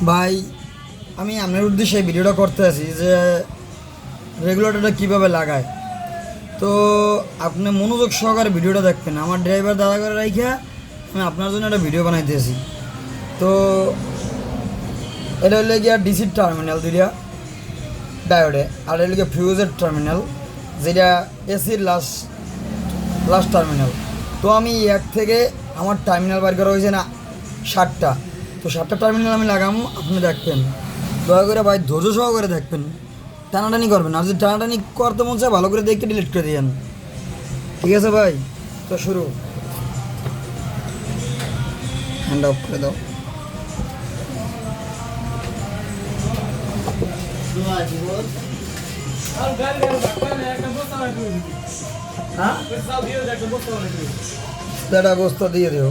ভাই আমি আপনার উদ্দেশ্যে এই ভিডিওটা করতে আছি যে রেগুলেটরটা কীভাবে লাগায়। তো আপনি মনোযোগ সহকারে ভিডিওটা দেখবেন। আমার ড্রাইভার দাদা করে রাইখা আমি আপনার জন্য একটা ভিডিও বানাইতেছি। তো এটা হলে গিয়া ডিসির টার্মিনাল দুইটা ডায়োডে, আর এটা হলে ফিউজের টার্মিনাল যেটা এসির লাস্ট টার্মিনাল। তো আমি এক থেকে আমার টার্মিনাল বার করা হয়েছে না 7টা। তো 7টা টার্মিনাল আমি লাগাবো, আপনি দেখবেন। দয়া করে ভাই ধৈর্য সহকারে দেখবেন, টানাটানি করবেন। আর যদি টানাটানি করতে মন চায় ভালো করে দেখতে ডিলিট করে দিয়েন, ঠিক আছে ভাই? তো শুরু, হ্যান্ড অফ করে দাও। একটা বস্তা দিয়ে দেও।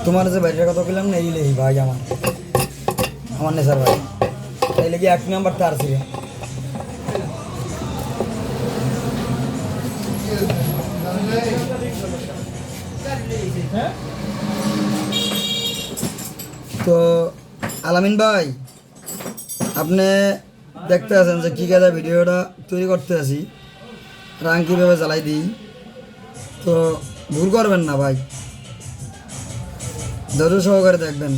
তোমার যে বাইরের কথা বললাম না, এই ভাই আমার নেশার ভাই, এই লেগে 1 নাম্বার তার ছিল। তো আলামিন ভাই, আপনি দেখতে আছেন যে কী কাজে ভিডিওটা তৈরি করতে আছি, রাং কীভাবে জ্বালাই দিই। তো ভুল করবেন না ভাই, ধৈর্য সহকারে দেখবেন।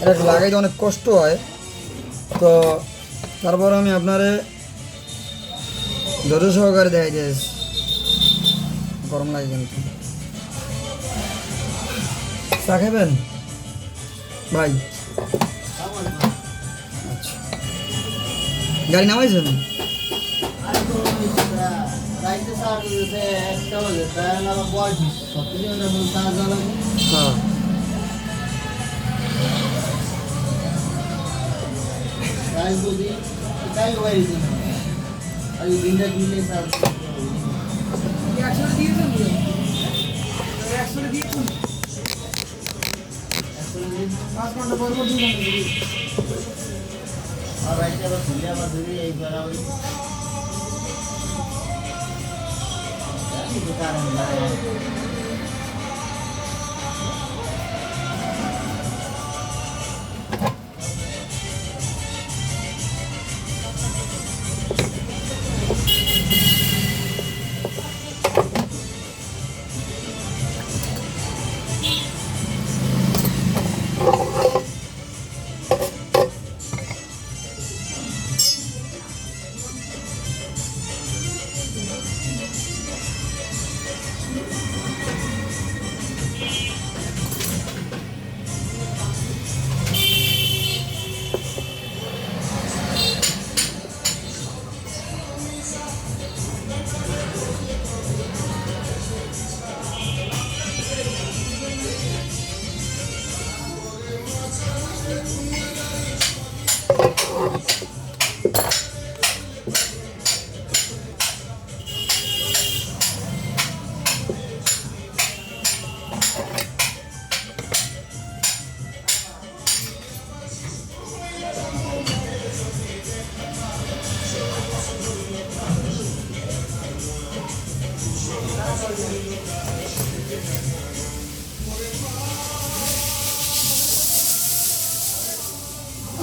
এটা লাগাইতে অনেক কষ্ট হয়, তো তারপর আমি আপনারে ধৈর্য সহকারে দেখাই দিয়েছি। গরম লাগে কিন্তু। চা খাবেন ভাই? আচ্ছা, গাড়ি নামাইছেন? হ্যাঁ,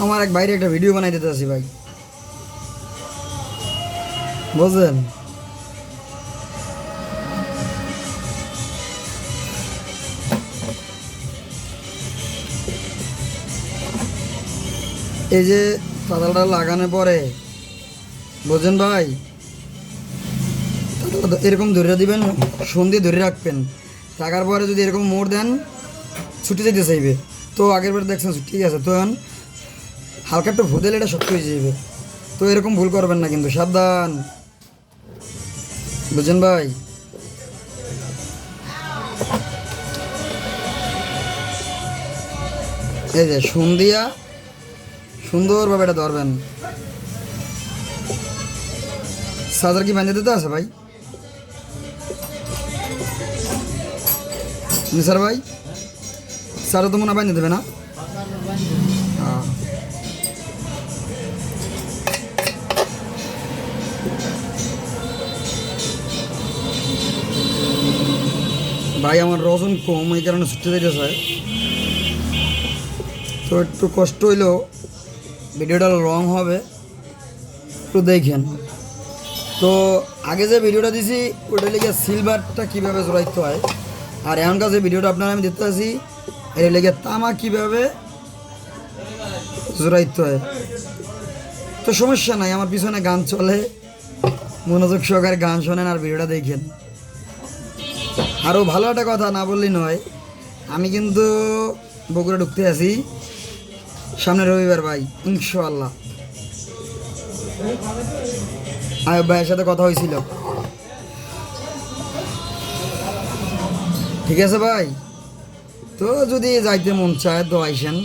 আমার এক বাইরে একটা ভিডিও বানাই দিতে আসি ভাই, বুঝলেন? এই যে পাতালটা লাগানোর পরে, বুঝছেন ভাই, এরকম ধরে দিবেন, সন্ধি ধরে রাখবেন। রাখার পরে যদি এরকম মোড় দেন ছুটে যেতে চাইবে। তো আগের বার দেখছেন, ঠিক আছে? তো হালকা একটু ভুদেলে এটা শক্ত হয়ে যাবে। তো এরকম ভুল করবেন না কিন্তু, সাবধান, বুঝছেন ভাই? এই যে সন্ধিয়া সুন্দরভাবে এটা ধরবেন। চার্জার কি বাঁধে দিতে আছে ভাই? নিসার ভাই, চার্জার তো মনে হয় বাঁধে দেবে না? হ্যাঁ, ভাই আমার ওজন কম, এই কারণে ছুটতে যেতে চায়, তো একটু কষ্ট হইলেও ভিডিওটা লং হবে, একটু দেখেন। তো আগে যে ভিডিওটা দিছি ওটা লেগে সিলভারটা কীভাবে জোড়াইতে হয়, আর এখনকার যে ভিডিওটা আপনারা আমি দেখতে আছি এটা লেগে তামা কীভাবে জোড়াইতে হয়। তো সমস্যা নাই, আমার পিছনে গান চলে, মনোযোগ সহকারে গান শোনেন আর ভিডিওটা দেখেন। আরও ভালো একটা কথা না বললেই নয়, আমি কিন্তু বগুড়া ঢুকতে আছি সামনে রবিবার ভাই, ইনশাআল্লাহ। আয়ব ভাইয়ের সাথে কথা হয়েছিল, ঠিক আছে ভাই। তো যদি যাইতে মন চায় তো আইসেন।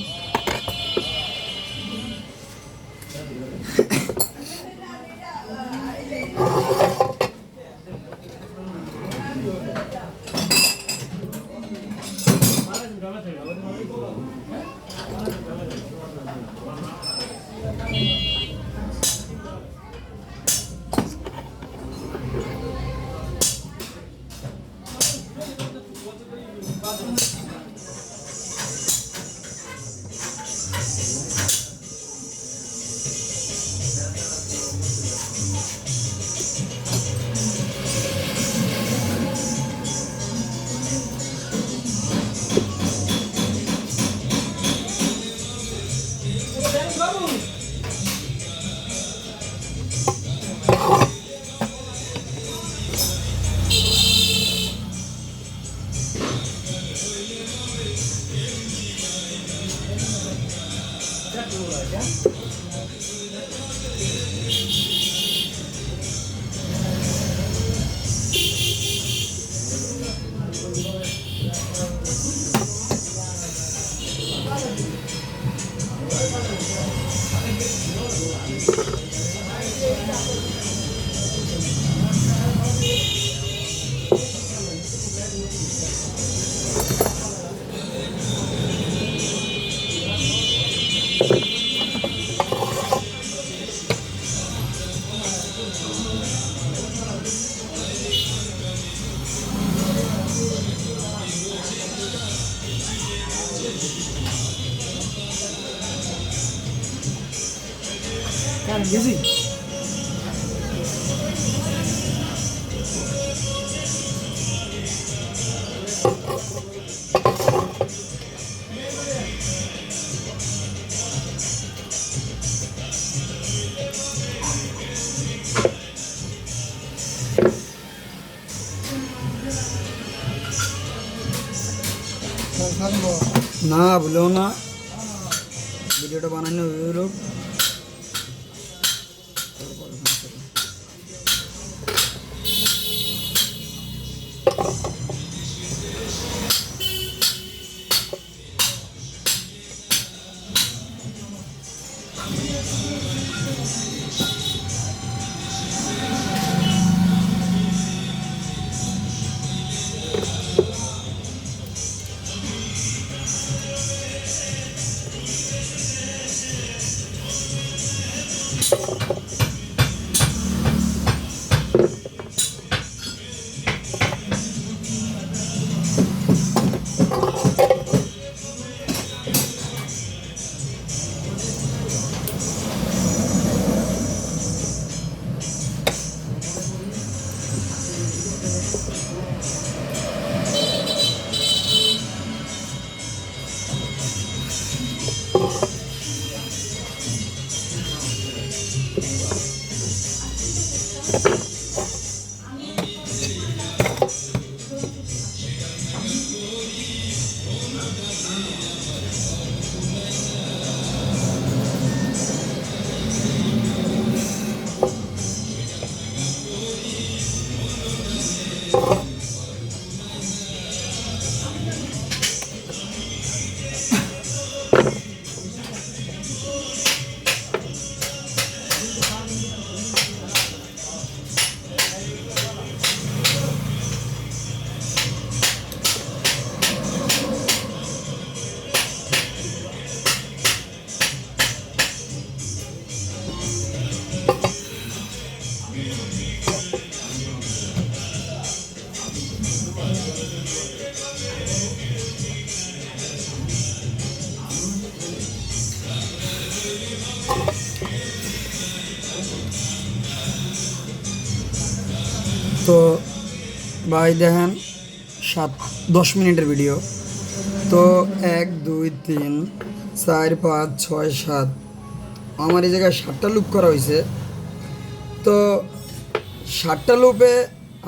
বিজি না ভুলেও না, ভিডিওটা বানানো হইল। তো ভাই দেখেন 10 মিনিটের ভিডিও। তো 1 2 3 4 5 6 7 আমার এই জায়গায় 7টা লুপ করা হয়েছে। তো 7টা লুপে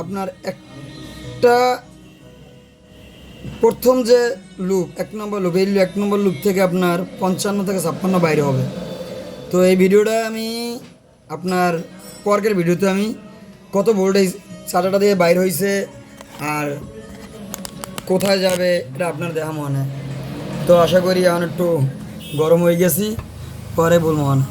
আপনার একটা প্রথম যে লুপ 1 নম্বর লুপ, এই 1 নম্বর লুপ থেকে আপনার 55 থেকে 56 বাইরে হবে। তো এই ভিডিওটা আমি আপনার পরের ভিডিওতে আমি কত ভোল্টেজ চাটাটা দিয়ে বাইর হয়েছে আর কোথায় যাবে এটা আপনার দেখা মনে। তো আশা করি এখন একটু গরম হয়ে গেছি, পরে বলবো মানে।